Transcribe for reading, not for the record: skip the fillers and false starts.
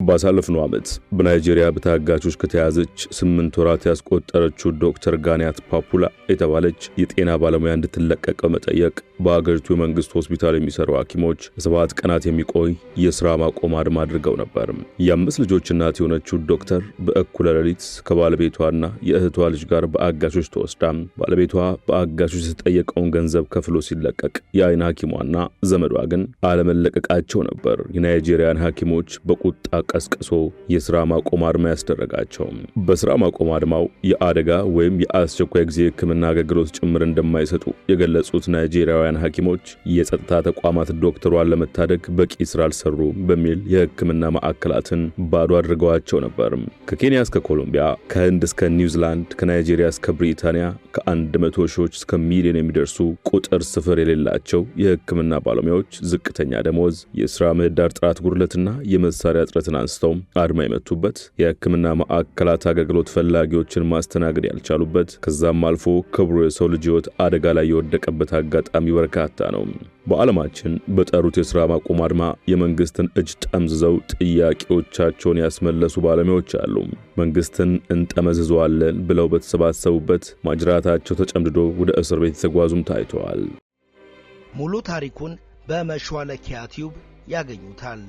ባሳለፍነው ዓመት በናይጄሪያ በታጋቾች ከተያዘች 8 ወራት ያስቆጠረችው ዶክተር ጋኒያት ፓፑላ የተባለች የጤና ባለሙያ እንድትለቀቅ በመጠየቅ በአገሪቱ የመንግስት ሆስፒታል የሚሰሩ ሐኪሞች 7 ቀናት የሚቆይ የሥራ ማቆም አድማ አድርገው ነበር። የ5 ልጆች እናት የሆነችው ዶክተር በእኩለ ሌሊት ከባለቤቷና የእህቷ ልጅ ጋር በአጋቾች ተወስዳ ባለቤቷ በአጋቾች የተጠየቀውን ገንዘብ ከፍሎ ሲለቀቅ የአይን ሐኪሟና ዘመዷ ግን አለመለቀቃቸው ነበር የናይጄሪያን ሐኪሞች በቁጣ ቀስቅሶ የሥራ ማቆም አድማ ያስደረጋቸው። በሥራ ማቆም አድማው የአደጋ ወይም የአስቸኳይ ጊዜ ሕክምና አገልግሎት ጭምር እንደማይሰጡ የገለጹት ናይጄሪያውያን ሐኪሞች የጸጥታ ተቋማት ዶክተሯን ለመታደግ በቂ ሥራ አልሰሩ በሚል የሕክምና ማዕከላትን ባዶ አድርገዋቸው ነበር። ከኬንያ እስከ ኮሎምቢያ፣ ከህንድ እስከ ኒውዚላንድ፣ ከናይጄሪያ እስከ ብሪታንያ ከ100 ሺዎች እስከ ሚሊዮን የሚደርሱ ቁጥር ስፍር የሌላቸው የሕክምና ባለሙያዎች ዝቅተኛ ደሞዝ፣ የሥራ ምህዳር ጥራት ጉድለትና የመሳሪያ እጥረትን አንስተው አድማ የመቱበት የሕክምና ማዕከላት አገልግሎት ፈላጊዎችን ማስተናገድ ያልቻሉበት ከዛም አልፎ ክብሩ የሰው ልጅ ሕይወት አደጋ ላይ የወደቀበት አጋጣሚ በርካታ ነው። በዓለማችን በጠሩት የሥራ ማቆም አድማ የመንግስትን እጅ ጠምዝዘው ጥያቄዎቻቸውን ያስመለሱ ባለሙያዎች አሉ። መንግስትን እንጠመዝዘዋለን ብለው በተሰባሰቡበት ማጅራታቸው ተጨምድዶ ወደ እስር ቤት የተጓዙም ታይተዋል። ሙሉ ታሪኩን በመሿለኪያ ቲዩብ ያገኙታል።